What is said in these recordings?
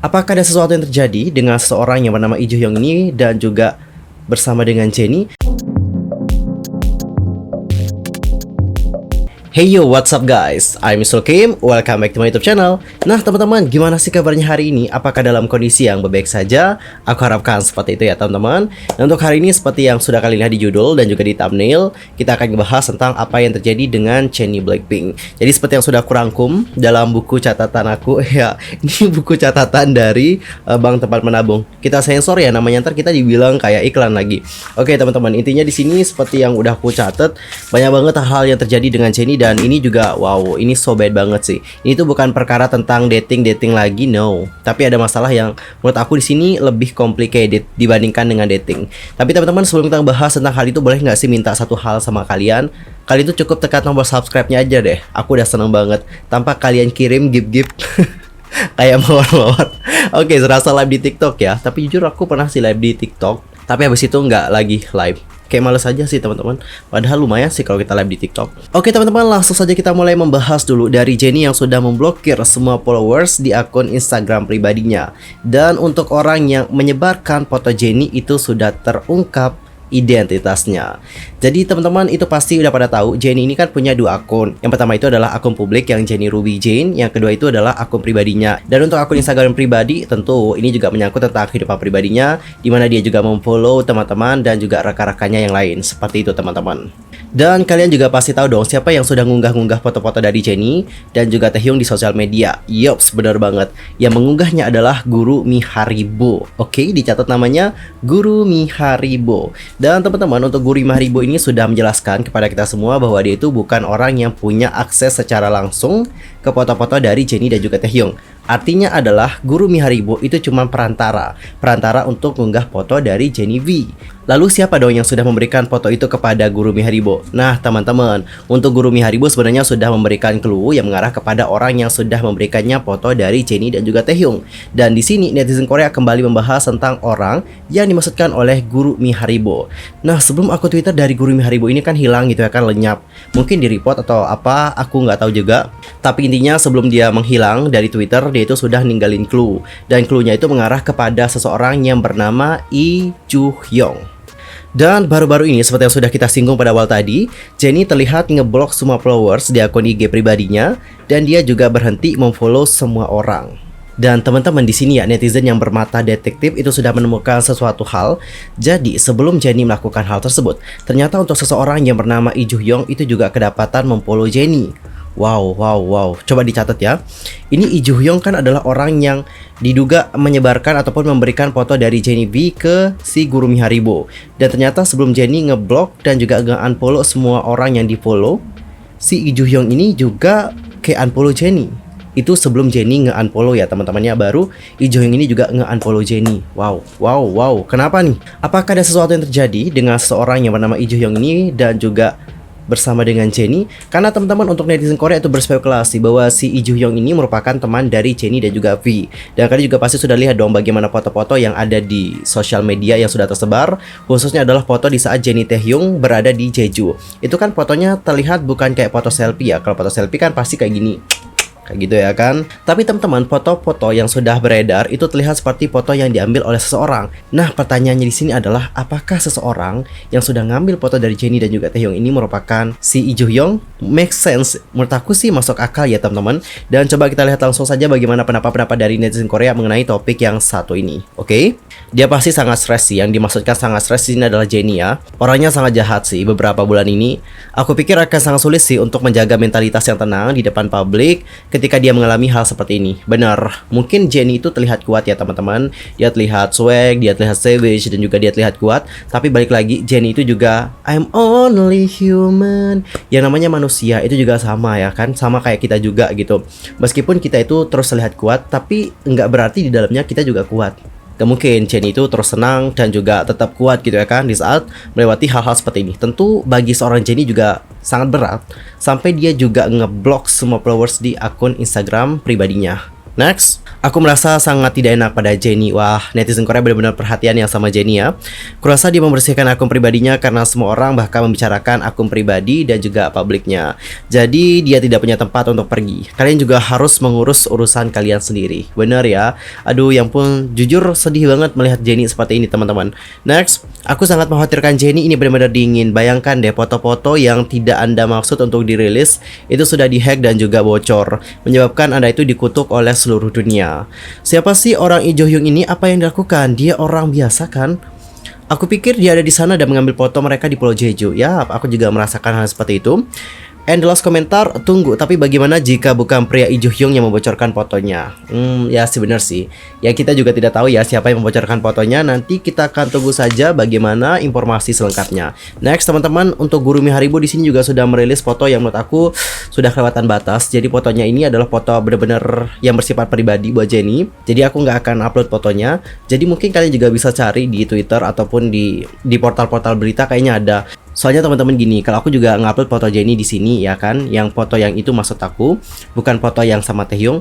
Apakah ada sesuatu yang terjadi dengan seseorang yang bernama Lee Joo-hyung ini dan juga bersama dengan Jennie? Hey yo, what's up guys? I'm Mr. Kim, welcome back to my YouTube channel. Nah teman-teman, gimana sih kabarnya hari ini? Apakah dalam kondisi yang baik saja? Aku harapkan seperti itu ya teman-teman. Dan untuk hari ini seperti yang sudah kalian lihat di judul dan juga di thumbnail, kita akan membahas tentang apa yang terjadi dengan Jennie Blackpink. Jadi seperti yang sudah aku rangkum dalam buku catatan aku, ya ini buku catatan dari Bank Tempat Menabung. Kita sensor ya namanya, ntar kita dibilang kayak iklan lagi. Oke teman-teman, intinya di sini seperti yang udah aku catat, banyak banget hal yang terjadi dengan Jennie. Dan ini juga wow, ini so bad banget sih. Ini tuh bukan perkara tentang dating lagi, no. Tapi ada masalah yang menurut aku di sini lebih complicated dibandingkan dengan dating. Tapi teman-teman, sebelum kita bahas tentang hal itu, boleh nggak sih minta satu hal sama kalian? Kalian tuh cukup tekan tombol subscribe-nya aja deh. Aku udah seneng banget. Tanpa kalian kirim gift kayak mawar-mawar. Oke, serasa live di TikTok ya. Tapi jujur aku pernah sih live di TikTok, tapi habis itu nggak lagi live. Kayak males aja sih teman-teman. Padahal lumayan sih kalau kita live di TikTok. Oke teman-teman, langsung saja kita mulai membahas dulu dari Jennie yang sudah memblokir semua followers di akun Instagram pribadinya. Dan untuk orang yang menyebarkan foto Jennie itu sudah terungkap identitasnya. Jadi teman-teman, itu pasti udah pada tahu Jennie ini kan punya dua akun. Yang pertama itu adalah akun publik yang Jennie Ruby Jane, yang kedua itu adalah akun pribadinya. Dan untuk akun Instagram pribadi, tentu ini juga menyangkut tentang kehidupan pribadinya, di mana dia juga memfollow teman-teman dan juga rekan-rekannya yang lain. Seperti itu teman-teman. Dan kalian juga pasti tahu dong siapa yang sudah ngunggah-ngunggah foto-foto dari Jennie dan juga Taehyung di sosial media. Yops, benar banget. Yang mengunggahnya adalah Guru Miharibo. Oke, dicatat namanya Guru Miharibo. Dan teman-teman, untuk Guru Miharibo ini sudah menjelaskan kepada kita semua bahwa dia itu bukan orang yang punya akses secara langsung ke foto-foto dari Jennie dan juga Taehyung. Artinya adalah Guru Miharibo itu cuma perantara untuk mengunggah foto dari Jennie V. Lalu siapa dong yang sudah memberikan foto itu kepada Guru Miharibo? Nah teman-teman, untuk Guru Miharibo sebenarnya sudah memberikan clue yang mengarah kepada orang yang sudah memberikannya foto dari Jennie dan juga Taehyung. Dan di sini netizen Korea kembali membahas tentang orang yang dimaksudkan oleh Guru Miharibo. Nah sebelum akun Twitter dari Guru Miharibo ini kan hilang gitu ya, kan lenyap. Mungkin di report atau apa, aku nggak tahu juga. Tapi intinya sebelum dia menghilang dari Twitter, dia itu sudah ninggalin clue. Dan clue-nya itu mengarah kepada seseorang yang bernama Lee Joo-hyung. Dan baru-baru ini, seperti yang sudah kita singgung pada awal tadi, Jennie terlihat ngeblok semua followers di akun IG pribadinya, dan dia juga berhenti memfollow semua orang. Dan teman-teman, di sini ya netizen yang bermata detektif itu sudah menemukan sesuatu hal. Jadi sebelum Jennie melakukan hal tersebut, ternyata untuk seseorang yang bernama Lee Joo-hyung itu juga kedapatan memfollow Jennie. Wow. Coba dicatat ya. Ini Lee Joo-hyung kan adalah orang yang diduga menyebarkan ataupun memberikan foto dari Jennie V ke si Guru Miharibo. Dan ternyata sebelum Jennie ngeblok dan juga nge-unfollow semua orang yang di-follow, si Lee Joo-hyung ini juga kayak unfollow Jennie. Itu sebelum Jennie nge-unfollow ya teman-temannya, baru Lee Joo-hyung ini juga nge-unfollow Jennie. Wow. Kenapa nih? Apakah ada sesuatu yang terjadi dengan seseorang yang bernama Lee Joo-hyung ini dan juga bersama dengan Jennie? Karena teman-teman, untuk netizen Korea itu berspekulasi bahwa si Lee Joo-hyung ini merupakan teman dari Jennie dan juga V. Dan kalian juga pasti sudah lihat dong bagaimana foto-foto yang ada di sosial media yang sudah tersebar. Khususnya adalah foto di saat Jennie Taehyung berada di Jeju. Itu kan fotonya terlihat bukan kayak foto selfie ya. Kalau foto selfie kan pasti kayak gini, kayak gitu ya kan. Tapi teman-teman, foto-foto yang sudah beredar itu terlihat seperti foto yang diambil oleh seseorang. Nah pertanyaannya di sini adalah, apakah seseorang yang sudah ngambil foto dari Jennie dan juga Taehyung ini merupakan si Lee Joo-hyung? Make sense, menurut aku sih masuk akal ya teman-teman. Dan coba kita lihat langsung saja bagaimana pendapat-pendapat dari netizen Korea mengenai topik yang satu ini. Oke? Dia pasti sangat stres sih. Yang dimaksudkan sangat stres ini adalah Jennie ya. Orangnya sangat jahat sih beberapa bulan ini. Aku pikir akan sangat sulit sih untuk menjaga mentalitas yang tenang di depan publik ketika dia mengalami hal seperti ini. Benar, mungkin Jennie itu terlihat kuat ya teman-teman. Dia terlihat swag, dia terlihat savage, dan juga dia terlihat kuat. Tapi balik lagi, Jennie itu juga I'm only human. Yang namanya manusia itu juga sama ya kan. Sama kayak kita juga gitu. Meskipun kita itu terus terlihat kuat, tapi nggak berarti di dalamnya kita juga kuat. Gak mungkin Jennie itu terus senang dan juga tetap kuat gitu ya kan di saat melewati hal-hal seperti ini. Tentu bagi seorang Jennie juga sangat berat sampai dia juga ngeblok semua followers di akun Instagram pribadinya. Next, aku merasa sangat tidak enak pada Jennie. Wah, netizen Korea benar-benar perhatian yang sama Jennie ya. Kurasa dia membersihkan akun pribadinya karena semua orang bahkan membicarakan akun pribadi dan juga publiknya. Jadi dia tidak punya tempat untuk pergi. Kalian juga harus mengurus urusan kalian sendiri. Bener ya? Aduh, yang pun jujur sedih banget melihat Jennie seperti ini teman-teman. Next, aku sangat mengkhawatirkan Jennie ini benar-benar dingin. Bayangkan deh foto-foto yang tidak Anda maksud untuk dirilis itu sudah dihack dan juga bocor, menyebabkan Anda itu dikutuk oleh seluruh dunia. Siapa sih orang Lee Jo-hyung ini? Apa yang dilakukan? Dia orang biasa kan? Aku pikir dia ada di sana dan mengambil foto mereka di Pulau Jeju. Ya, aku juga merasakan hal seperti itu. And the last komentar, tunggu, tapi bagaimana jika bukan pria Lee Jo-hyung yang membocorkan fotonya? Ya sih benar sih. Ya kita juga tidak tahu ya siapa yang membocorkan fotonya. Nanti kita akan tunggu saja bagaimana informasi selengkapnya. Next teman-teman, untuk Gurumi Haribo di sini juga sudah merilis foto yang menurut aku sudah kelewatan batas. Jadi fotonya ini adalah foto benar-benar yang bersifat pribadi buat Jennie. Jadi aku nggak akan upload fotonya. Jadi mungkin kalian juga bisa cari di Twitter ataupun di portal-portal berita kayaknya ada. Soalnya teman-teman gini, kalau aku juga ngupload foto Jennie di sini ya kan, yang foto yang itu maksud aku, bukan foto yang sama Taehyung.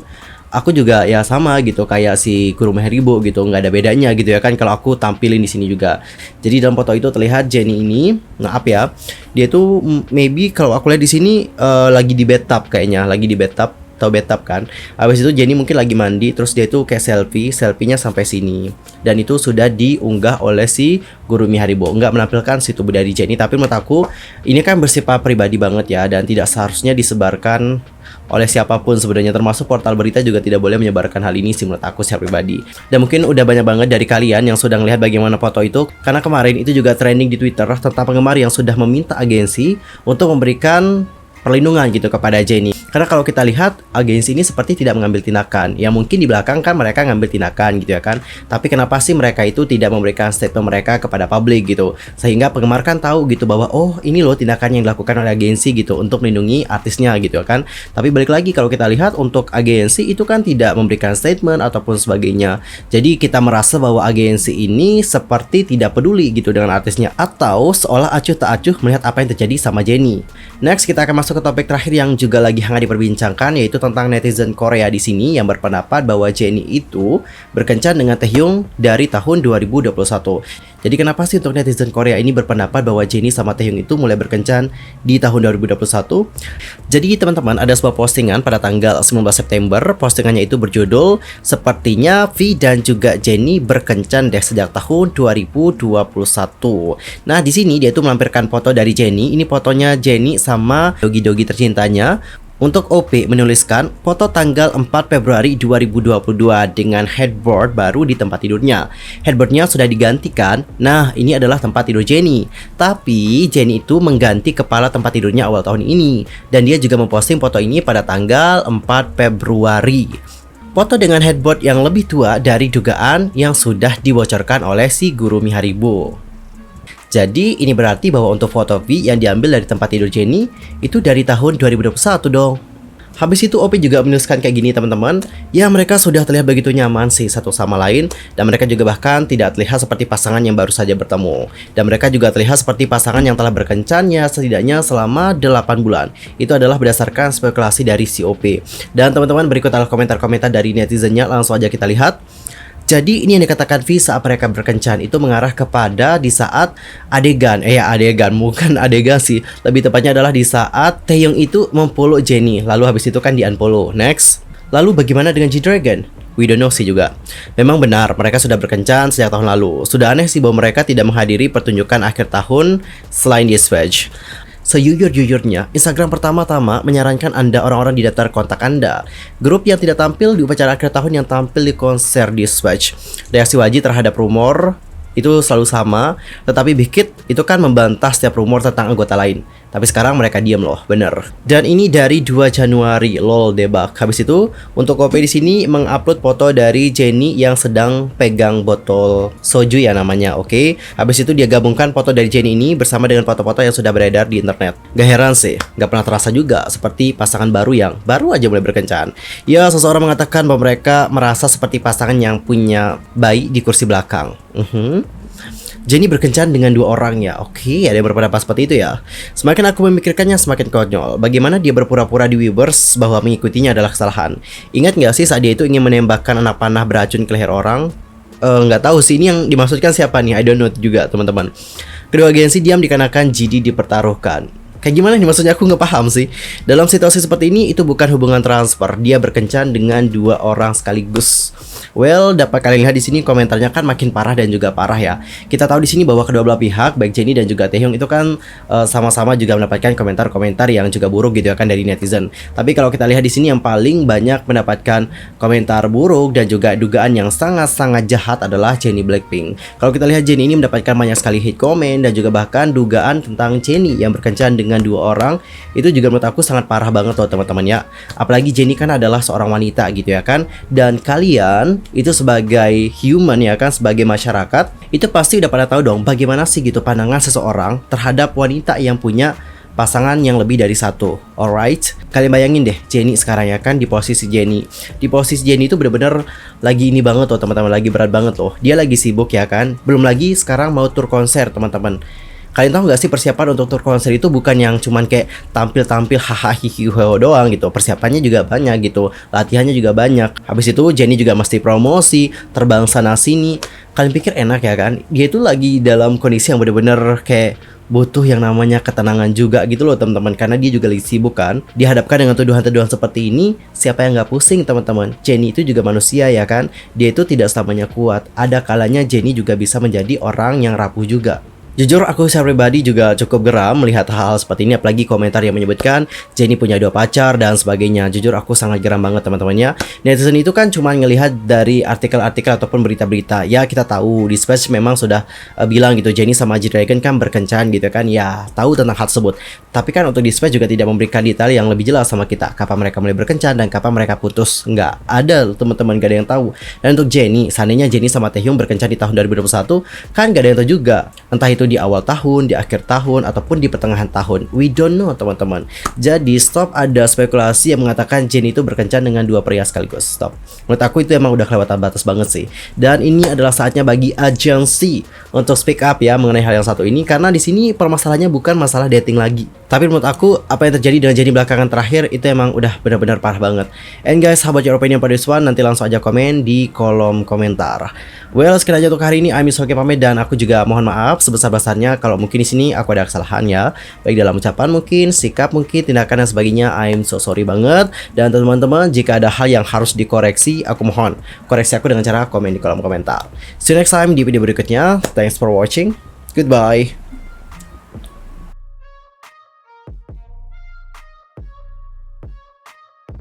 Aku juga ya sama gitu kayak si Gurumi Haribo gitu, nggak ada bedanya gitu ya kan kalau aku tampilin di sini juga. Jadi dalam foto itu terlihat Jennie ini, maaf ya, dia tuh maybe kalau aku lihat di sini lagi di bathtub kayaknya, lagi di bathtub. Tahu bathtub kan? Habis itu Jennie mungkin lagi mandi, terus dia tuh kayak selfie-nya sampai sini. Dan itu sudah diunggah oleh si Gurumi Haribo. Nggak menampilkan si tubuh dari Jennie, tapi menurut aku ini kan bersifat pribadi banget ya, dan tidak seharusnya disebarkan oleh siapapun sebenarnya, termasuk portal berita juga tidak boleh menyebarkan hal ini sih menurut aku secara pribadi. Dan mungkin udah banyak banget dari kalian yang sudah melihat bagaimana foto itu, karena kemarin itu juga trending di Twitter tentang penggemar yang sudah meminta agensi untuk memberikan perlindungan gitu kepada Jennie. Karena kalau kita lihat agensi ini seperti tidak mengambil tindakan. Ya mungkin di belakang kan mereka ngambil tindakan gitu ya kan. Tapi kenapa sih mereka itu tidak memberikan statement mereka kepada publik gitu. Sehingga penggemar kan tahu gitu bahwa oh ini loh tindakan yang dilakukan oleh agensi gitu untuk melindungi artisnya gitu ya kan. Tapi balik lagi kalau kita lihat untuk agensi itu kan tidak memberikan statement ataupun sebagainya. Jadi kita merasa bahwa agensi ini seperti tidak peduli gitu dengan artisnya, atau seolah acuh tak acuh melihat apa yang terjadi sama Jennie. Next kita akan masuk ke topik terakhir yang juga lagi hangat diperbincangkan, yaitu tentang netizen Korea di sini yang berpendapat bahwa Jennie itu berkencan dengan Taehyung dari tahun 2021. Jadi kenapa sih untuk netizen Korea ini berpendapat bahwa Jennie sama Taehyung itu mulai berkencan di tahun 2021? Jadi teman-teman, ada sebuah postingan pada tanggal 19 September. Postingannya itu berjudul "Sepertinya V dan juga Jennie berkencan deh sejak tahun 2021". Nah, di sini dia itu melampirkan foto dari Jennie. Ini fotonya Jennie sama dogi-dogi tercintanya. Untuk OP menuliskan foto tanggal 4 Februari 2022 dengan headboard baru di tempat tidurnya. Headboardnya sudah digantikan. Nah, ini adalah tempat tidur Jennie. Tapi Jennie itu mengganti kepala tempat tidurnya awal tahun ini. Dan dia juga memposting foto ini pada tanggal 4 Februari. Foto dengan headboard yang lebih tua dari dugaan yang sudah dibocorkan oleh si Gurumi Haribo. Jadi ini berarti bahwa untuk foto V yang diambil dari tempat tidur Jennie itu dari tahun 2021 dong. Habis itu OP juga menuliskan kayak gini teman-teman. Ya mereka sudah terlihat begitu nyaman sih satu sama lain. Dan mereka juga bahkan tidak terlihat seperti pasangan yang baru saja bertemu. Dan mereka juga terlihat seperti pasangan yang telah berkencannya setidaknya selama 8 bulan. Itu adalah berdasarkan spekulasi dari si OP. Dan teman-teman, berikut adalah komentar-komentar dari netizennya. Langsung aja kita lihat. Jadi ini yang dikatakan V saat mereka berkencan itu mengarah kepada di saat adegan bukan adegan sih, lebih tepatnya adalah di saat Taehyung itu memfollow Jennie, lalu habis itu kan di unfollow. Next, lalu bagaimana dengan G-Dragon? We don't know sih juga. Memang benar mereka sudah berkencan sejak tahun lalu. Sudah aneh sih bahwa mereka tidak menghadiri pertunjukan akhir tahun selain di Swatch. Sejujur-jujurnya, Instagram pertama-tama menyarankan Anda orang-orang di daftar kontak Anda. Grup yang tidak tampil di upacara akhir tahun yang tampil di konser di Swatch. Reaksi Waji terhadap rumor itu selalu sama, tetapi Big Hit itu kan membantah setiap rumor tentang anggota lain. Tapi sekarang mereka diam loh, bener. Dan ini dari 2 Januari, lol debak. Habis itu, untuk OP di sini mengupload foto dari Jennie yang sedang pegang botol soju ya namanya, oke. Habis itu dia gabungkan foto dari Jennie ini bersama dengan foto-foto yang sudah beredar di internet. Gak heran sih, gak pernah terasa juga seperti pasangan baru yang baru aja mulai berkencan. Ya, seseorang mengatakan bahwa mereka merasa seperti pasangan yang punya bayi di kursi belakang. Jenny berkencan dengan dua orang ya. Oke, ada yang berpendapat seperti itu ya. Semakin aku memikirkannya semakin konyol. Bagaimana dia berpura-pura di Weverse bahwa mengikutinya adalah kesalahan. Ingat nggak sih saat dia itu ingin menembakkan anak panah beracun ke leher orang? Nggak tahu sih ini yang dimaksudkan siapa nih. I don't know juga teman-teman. Kedua agensi diam dikarenakan GD dipertaruhkan. Kayak gimana nih maksudnya, aku nggak paham sih. Dalam situasi seperti ini itu bukan hubungan transfer. Dia berkencan dengan dua orang sekaligus. Well, dapat kalian lihat di sini komentarnya kan makin parah dan juga parah ya. Kita tahu di sini bahwa kedua belah pihak baik Jenny dan juga Taehyung itu kan sama-sama juga mendapatkan komentar-komentar yang juga buruk gitu ya kan dari netizen. Tapi kalau kita lihat di sini yang paling banyak mendapatkan komentar buruk dan juga dugaan yang sangat-sangat jahat adalah Jennie Blackpink. Kalau kita lihat Jennie ini mendapatkan banyak sekali hate comment dan juga bahkan dugaan tentang Jennie yang berkencan dengan dua orang, itu juga menurut aku sangat parah banget loh teman-teman ya. Apalagi Jennie kan adalah seorang wanita gitu ya kan. Dan kalian itu sebagai human ya kan, sebagai masyarakat, itu pasti udah pada tahu dong bagaimana sih gitu pandangan seseorang terhadap wanita yang punya pasangan yang lebih dari satu. Alright, kalian bayangin deh Jennie sekarang ya kan, di posisi Jennie. Di posisi Jennie itu bener-bener lagi ini banget loh teman-teman, lagi berat banget loh. Dia lagi sibuk ya kan. Belum lagi sekarang mau tur konser teman-teman. Kalian tahu nggak sih persiapan untuk tur konser itu bukan yang cuman kayak tampil-tampil hahaha hihiho doang gitu. Persiapannya juga banyak gitu. Latihannya juga banyak. Habis itu Jennie juga mesti promosi, terbang sana sini. Kalian pikir enak ya kan? Dia itu lagi dalam kondisi yang bener-bener kayak butuh yang namanya ketenangan juga gitu loh teman-teman, karena dia juga lagi sibuk kan. Dihadapkan dengan tuduhan-tuduhan seperti ini, siapa yang nggak pusing teman-teman? Jennie itu juga manusia ya kan. Dia itu tidak selamanya kuat. Ada kalanya Jennie juga bisa menjadi orang yang rapuh juga. Jujur aku secara pribadi juga cukup geram melihat hal-hal seperti ini, apalagi komentar yang menyebutkan Jennie punya dua pacar dan sebagainya. Jujur aku sangat geram banget teman-temannya. Netizen itu kan cuma ngelihat dari artikel-artikel ataupun berita-berita. Ya kita tahu di Space memang sudah bilang gitu Jennie sama G-Dragon kan berkencan gitu kan. Ya tahu tentang hal tersebut. Tapi kan untuk di Space juga tidak memberikan detail yang lebih jelas sama kita. Kapan mereka mulai berkencan dan kapan mereka putus. Nggak ada teman-teman, gak ada yang tahu. Dan untuk Jennie, seandainya Jennie sama Taehyung berkencan di tahun 2021, kan gak ada yang tahu juga. Entah itu di awal tahun, di akhir tahun, ataupun di pertengahan tahun. We don't know teman-teman. Jadi stop ada spekulasi yang mengatakan Jennie itu berkencan dengan dua pria sekaligus. Stop. Menurut aku itu emang udah kelewatan batas banget sih. Dan ini adalah saatnya bagi agensi untuk speak up ya mengenai hal yang satu ini, karena di sini permasalahannya bukan masalah dating lagi. Tapi menurut aku apa yang terjadi dengan Jennie belakangan terakhir itu emang udah benar-benar parah banget. And guys, how about your opinion pada this one? Nanti langsung aja komen di kolom komentar. Well, sekian aja untuk hari ini. I'm Misoke pamit dan aku juga mohon maaf sebesar-besarnya kalau mungkin di sini aku ada kesalahan ya, baik dalam ucapan mungkin, sikap mungkin, tindakan dan sebagainya. I'm so sorry banget. Dan teman-teman, jika ada hal yang harus dikoreksi, aku mohon koreksi aku dengan cara komen di kolom komentar. See you next time di video berikutnya. Thanks for watching. Goodbye.